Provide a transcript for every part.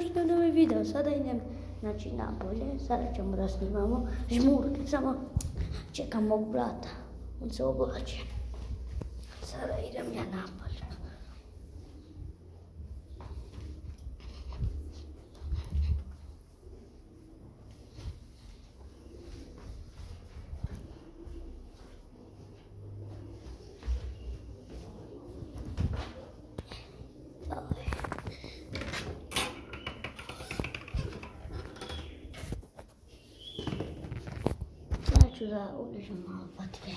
уште нови видео. Сада идем наполе, сада ќе да снимамо жмурки, само чекам мог брата. Он се облачи. Сада идем наполе. Da uležem malo patke.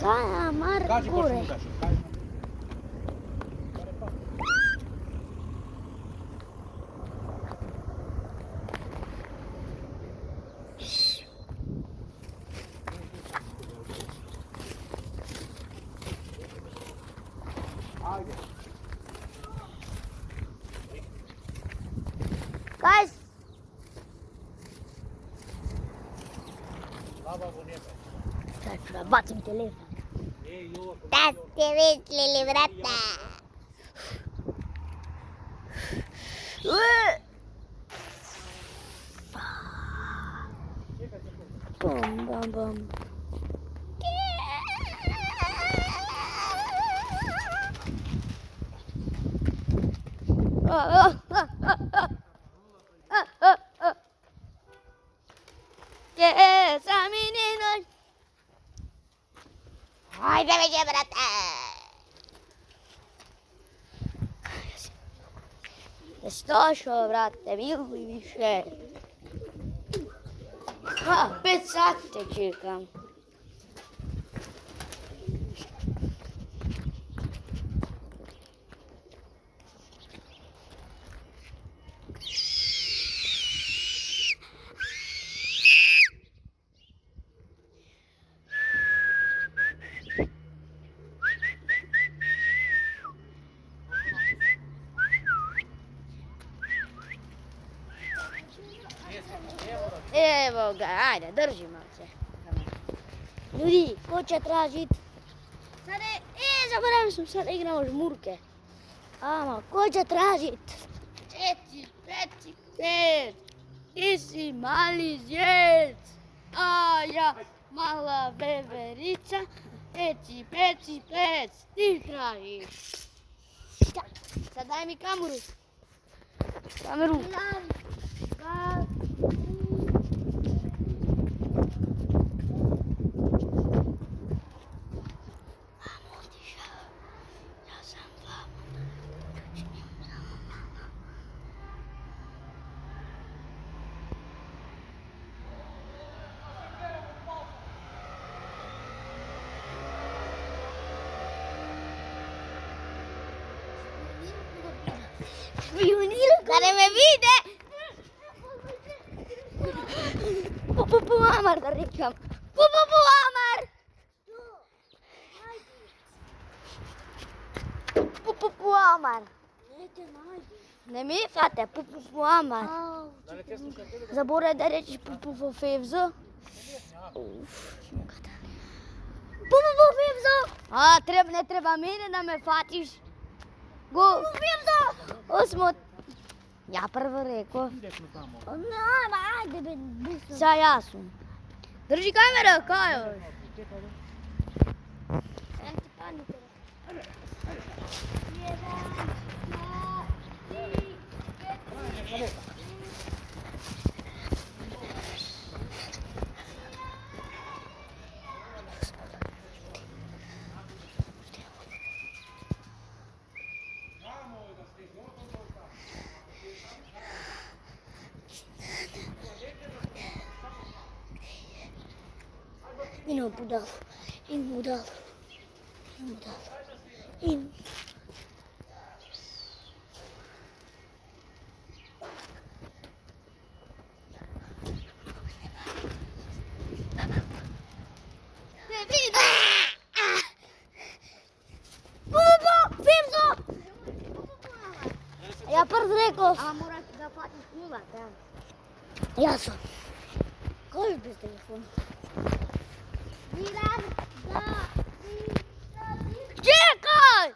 Caia Marcure. Guys. Bate-mi telefono. Taste le librata. Bum bum bum. Yes, I mean it. Ai, deve ser brata. Sto brate, mi više. Ha, 5 sati čekam. Evo ga, ajde, držimo se. Ljudi, ko će tražit? Sada, zaboravim sam, sada igramo žmurke. Ama, ko će tražit? 4, 5, 5, ti si mali zjec, a ja mala veverica. 5, 5, 5, ti tražiš. Sad daj mi kameru. Kameru. Dare me vide! Pu Amar da rekam. Pu Amar! Pu Amar! Ne mi fate, pu Amar. Zaboravim da reći pu Fevzo. Pu Fevzo! A, ne treba mene da me fatiš. Pu Fevzo! Osmo. Ja prvo rekao. Ajde, sad ja sam. Drži kamera, Kajo. Ин будал. Ин будал. Ин будал. Ин. Ja prv rekao. A morate da platiš 0, da. Jasno. Koji bez telefona? Milan, da. Čekaj!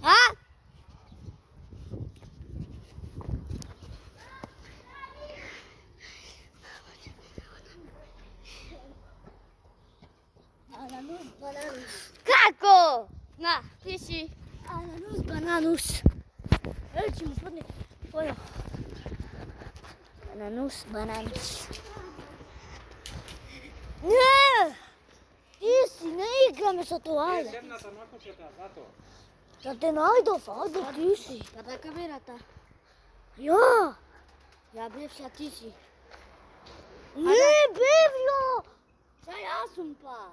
A? Kako? Na, ti si. Bananus. Evo ćemo spodne. Pojao. Bananus. Ne! Ti si, ne igrame sa to, ajde. Земната накупета, зато. Da te najdov, ajde ti si. Kada kamerata? Ja! Ja bivša ti si. Ne, Bevjo! Šta ja sam pa?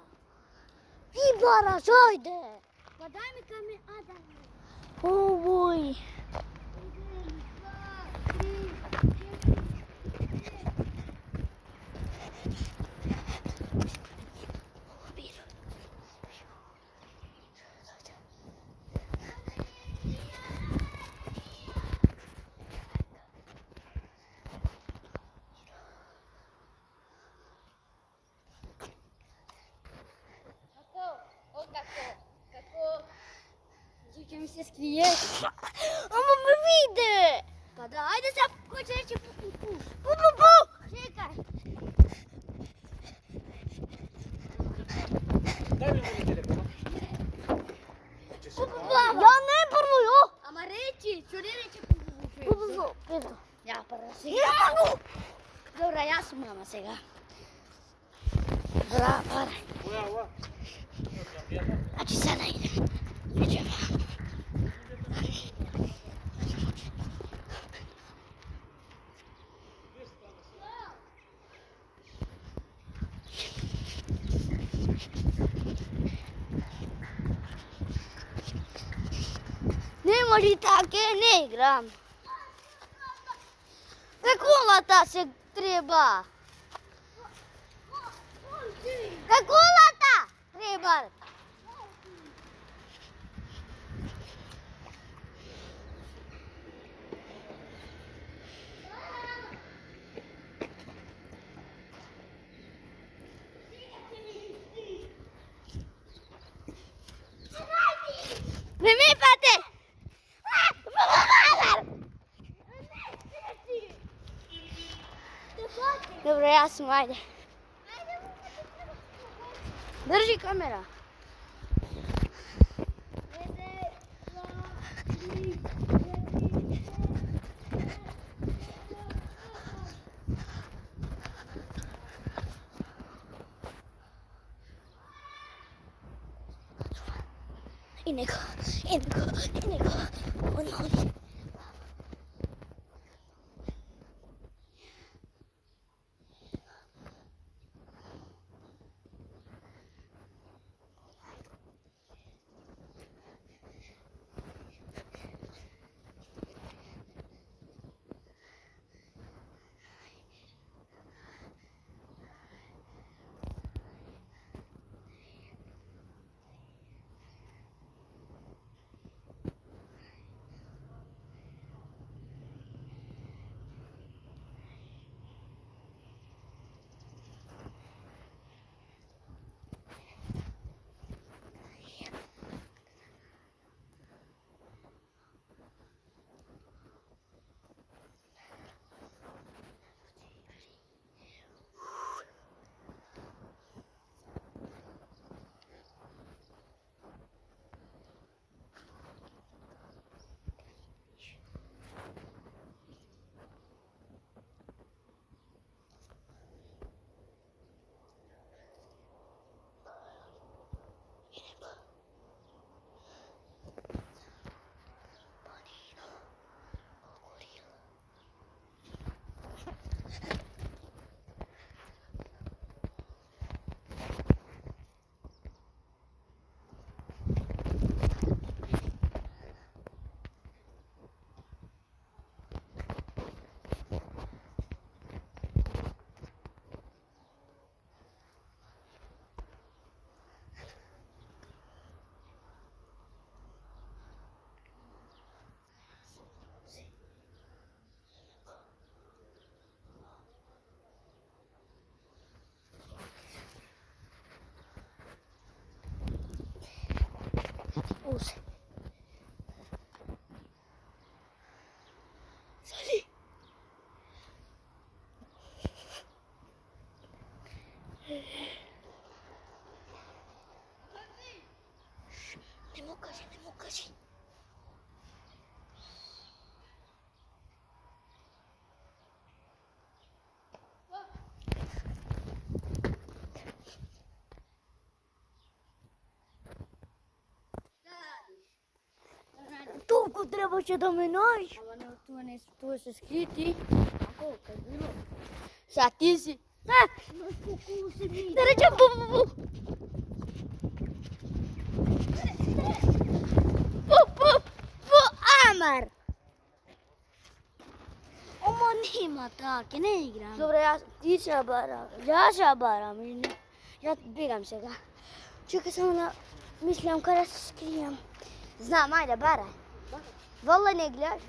Ti baraš, ajde! Pa daj mi kamer, a daj mi. Ovoj. Ziče mi se skrije. Ама ме виде! Pa da, ajde sad, ko će reći pu. Čekaj. Дај ми мој телефон. Ja ne prvo, jo! Ama reći, ću ne reći pu. Ja prvo si. Не могу! Dobra, ja sam mama сега. Бра, бра. Која ова? Значи sada idem. Idemo. Не може така, не играм. Колата се треба. Колата треба. Не ми пате! Добре, јас сум, ајде. Држи камера. И него. Он Спокуси. Сали. Не му кажи. Толку требаше да ме најдеш. Ама не, тоа се скрити. Ако, кај било? Са ти си. Спокуси ми. Да речем бу. Бу, амар. Ама нема така, не играм. Добре, ти се барам. Јас се барам. Јас бегам сега. Чекай само да мислам каде се скријам. Знам, ајде, барај. Вала не гледаш.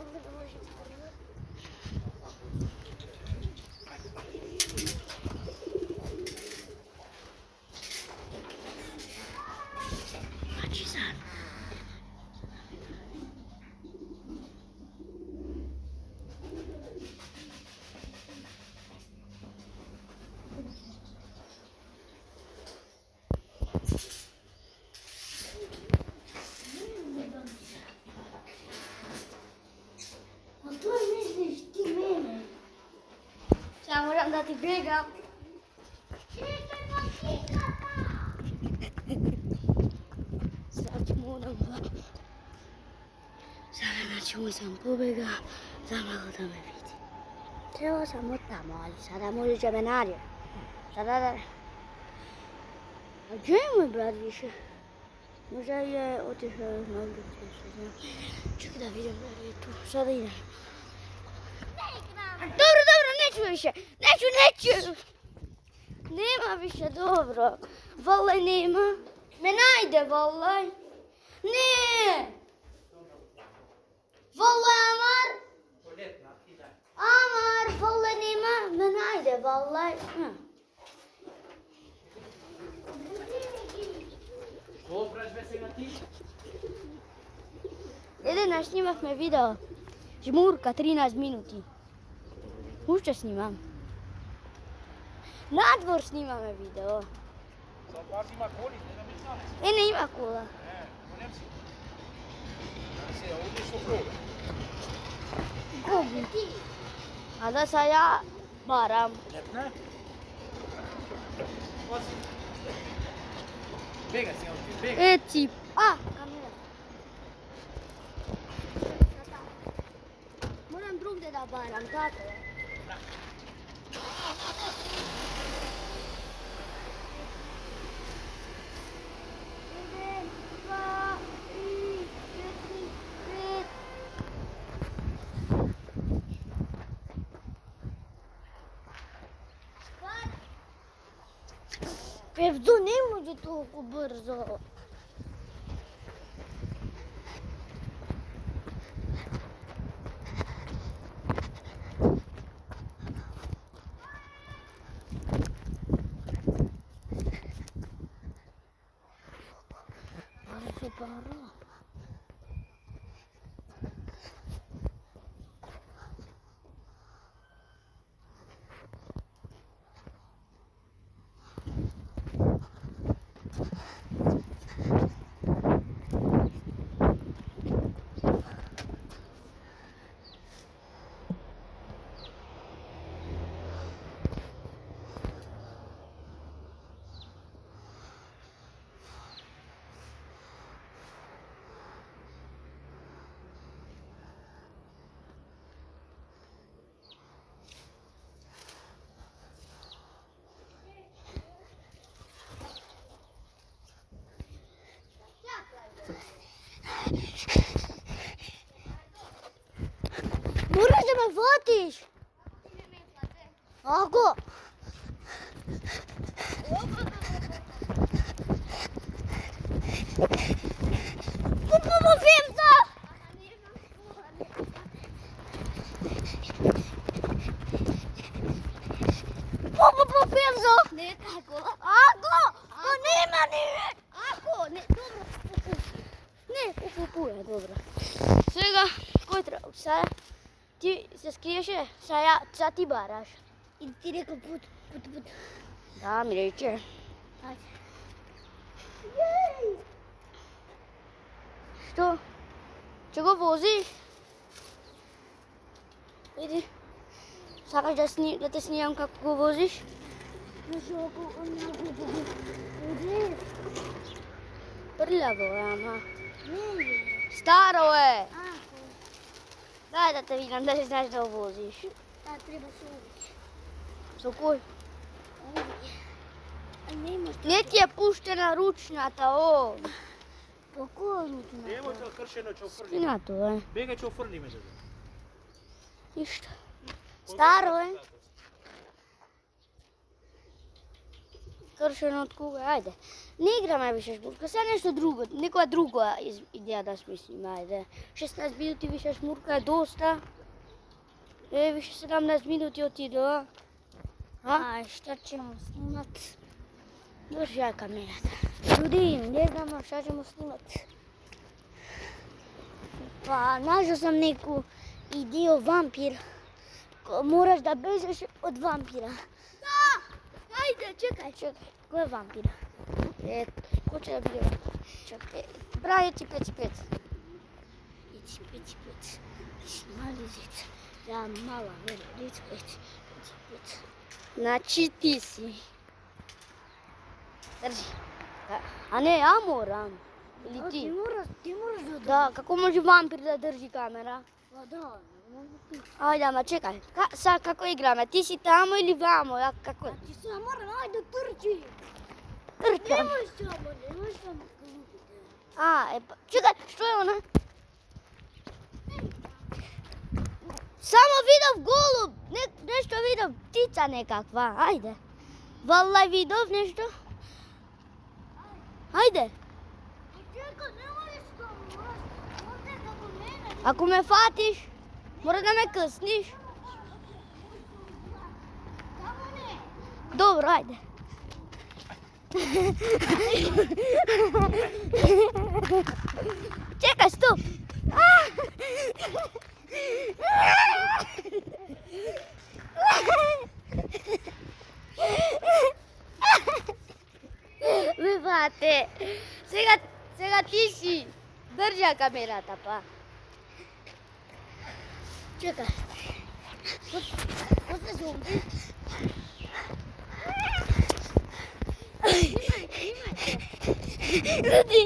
Значи sad. A to misliš ti mene? Сега морам да ти бегам. Sad moram da... Sada znači mu sam pobega, zamalo da me vidi. Trebao sam od tamo, ali sada može će me nađe. Sada da... A gdje je moj brat više? Možda je otišao na ulicu, što znam. Čekaj da vidim da li je tu. Sada idem. Dobro, neću više. Neću. Nema više, dobro. Valaj nema. Me najde, valaj. Ne. Valaj, Amar. Amar, valaj nema. Me najde, valaj. Обраш бе сега ти. Еден снимавме видео. Жмурка 13 минути. Уште снимам. Надвор снимаме видео. Са пар има коли, не намисламе. Не има кола. Монем си. Се овде со кола. Губи. А да са ја барам. Лепна. Оси. Бега сега, бега. Еци. Камера. Морам другде да барам, така е. Еден, два, три, четири, пет. Певдо не може толку брзо. Бара. Moraš da me vatiš. Ako? Попробуем за. Попробуем за. Не тако. Ако? То нема ни. Ако? Не, добро. Не, Е, добро. Сега, кој треба? Сега ти се скриеше, сега ти бараш. И ти река пут. Да, ми рече. Ајде. Што? Че го возиш? Иди. Сакаш да те снимам како го возиш? Прљаво е, ама. Старо е. Дај да те видам, да се знаеш да го возиш. Да, треба се увиќе. Со кој? Нема. Не ти е пуштена ручната, о. По која ручна? Немој тоа кршено ќе офрлиме. Скинато е. Бега ќе офрлиме за. Ништо. Старо е. Кршено од кога? Ајде. Не играме више шмурка, сега нешто друго, некоја друга идеја да смислиме, ајде. 16 минути више шмурка е доста. Више 17 минути отидоа. Што ćemo snimat? Држи ја камерата. Ljudi, ne znamo šta ćemo snimat. Pa, našao sam neku ideju vampir. Moraš da bežeš od vampira. Ајде, чекај. Ko je vampir? Кој ќе да биде? Чекај. Браје ти 5-5. Ići, peć. Mali zic. Ja mala, lic, peć. Значи ти си. Држи. А не, ја морам. Или ти? Ti moraš da... Да, како може вампир да држи камера? Pa da, ne mogu piti. Ајде, ама чекај. Сега како играме? Ти си тамо или вамо? Ја како? Ti se moram, ajde trči. Трчам. Nemoj samo glupite. Чекај, што е она? Само видов голуб, нешто видов, птица некаква, ајде. Валлај видов нешто. Ајде. Čekaj, nemoj što, možda kako mene. Ако ме фатиш, мора да ме късниш. Tamo ne. Добро, ајде. Чекај, стоп. Ме фате. Сега ти си. Држа камерата, па. Čekaj. Ko se zombi? Ljudi.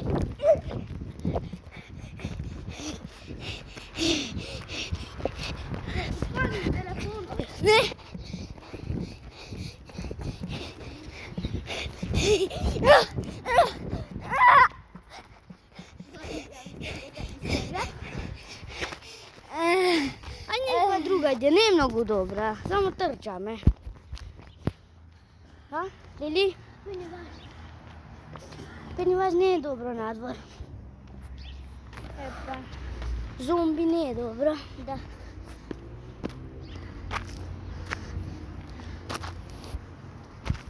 Spali telefon. Ne. А некоја друга иде, не е многу добра, само трчаме. Лили? Пениваж не е добро надвор. Epa, Зомби не е добро. da.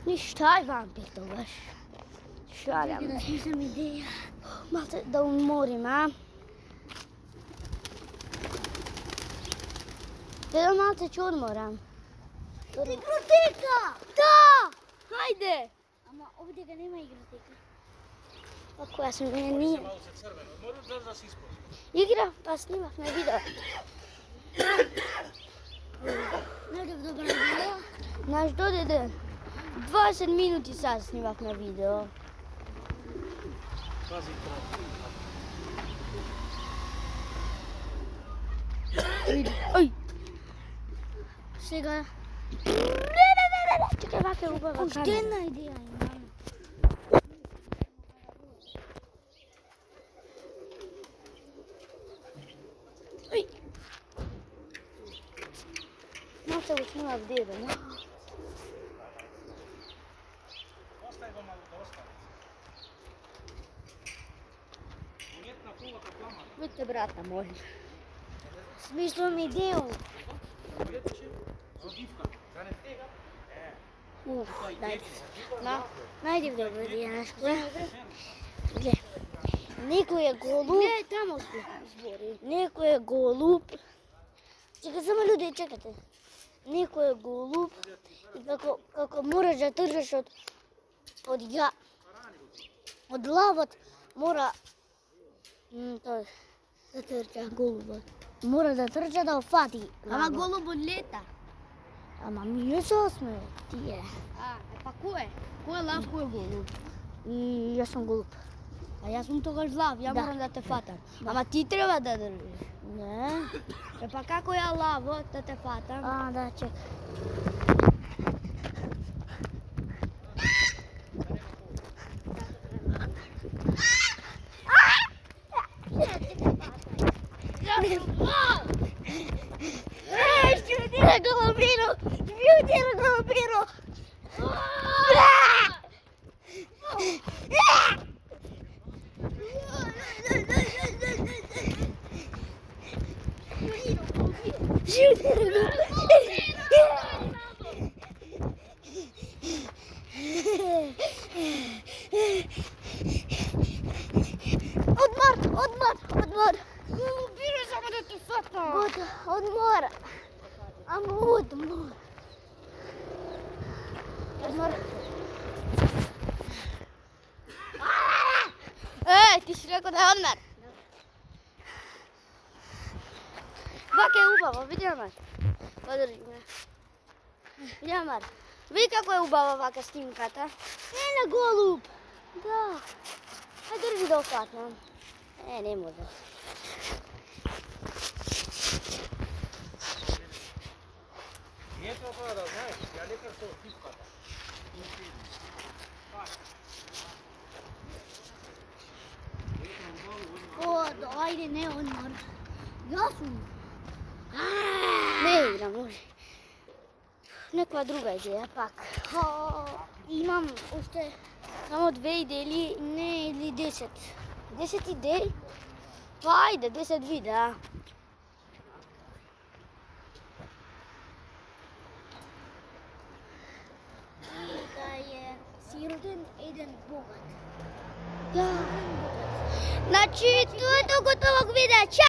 Ништо, ај вампир тогаш. Шалям. Da smislam ideja. Малце да уморим, а? Те малце ќе одморам. Igroteka! Да! Хајде! Ama ovdje ga nema igroteka. Ако јас ми не Malo se crveno. Moraš da se ispozi. игра, па снимавме видео. Najde dobra ideja. Знаеш, дојде 20 минути сега снимавме видео. Пази крак. Ој! Сега, Чекај, вака е убава ošte камера. jedna ideja imam. Ој! Малце го снимав дедо, не? Ostaje go malo da ostane. Umjetna kula plama. Видите, брата мој. Smišljam ideju. Zogivka. Da ne tega? Дајте. Најди добро идеја, знаеш која? Гле. Некој е голуб. Не, тамо збори. Некој е голуб. Чекай само луѓе, чекате. Некој е голуб и како мораш да трчаш од лавот, мора тој да трча голубот. Мора да трча да офати. Ама голубот лета. Ама ние сме тие. Па кој е? Кој е лав, кој е голуб? И јас сум голуб. А јас сум тогаш лав, ја Да. морам да те фатам. Ама ти треба да држиш. Не. Па како ја лавот да те фатам? Да, чекай. Шутира голубино! Шутира голубино! Шутира Одмор! Голубино само да те фатам. Одмор! Ама одмор! Ти си рекол да е одмор. Вака е убаво, види Амар. Подржи ме. Види Амар. Види како е убава вака снимката. Еле голуб! Да. Ај држи да офатнам. Не може. Не тоа да знаеш, ја лекар со пипката. Ајде, не одмор. Јас сум. Не играм, може. Некоја друга идеја пак. Имам уште Само 2 идеи. не или 10. 10 идеи? Па ајде, 10 видеа. Да е сиротен еден богат. Значи, тоа е тоа готово видео. Чао!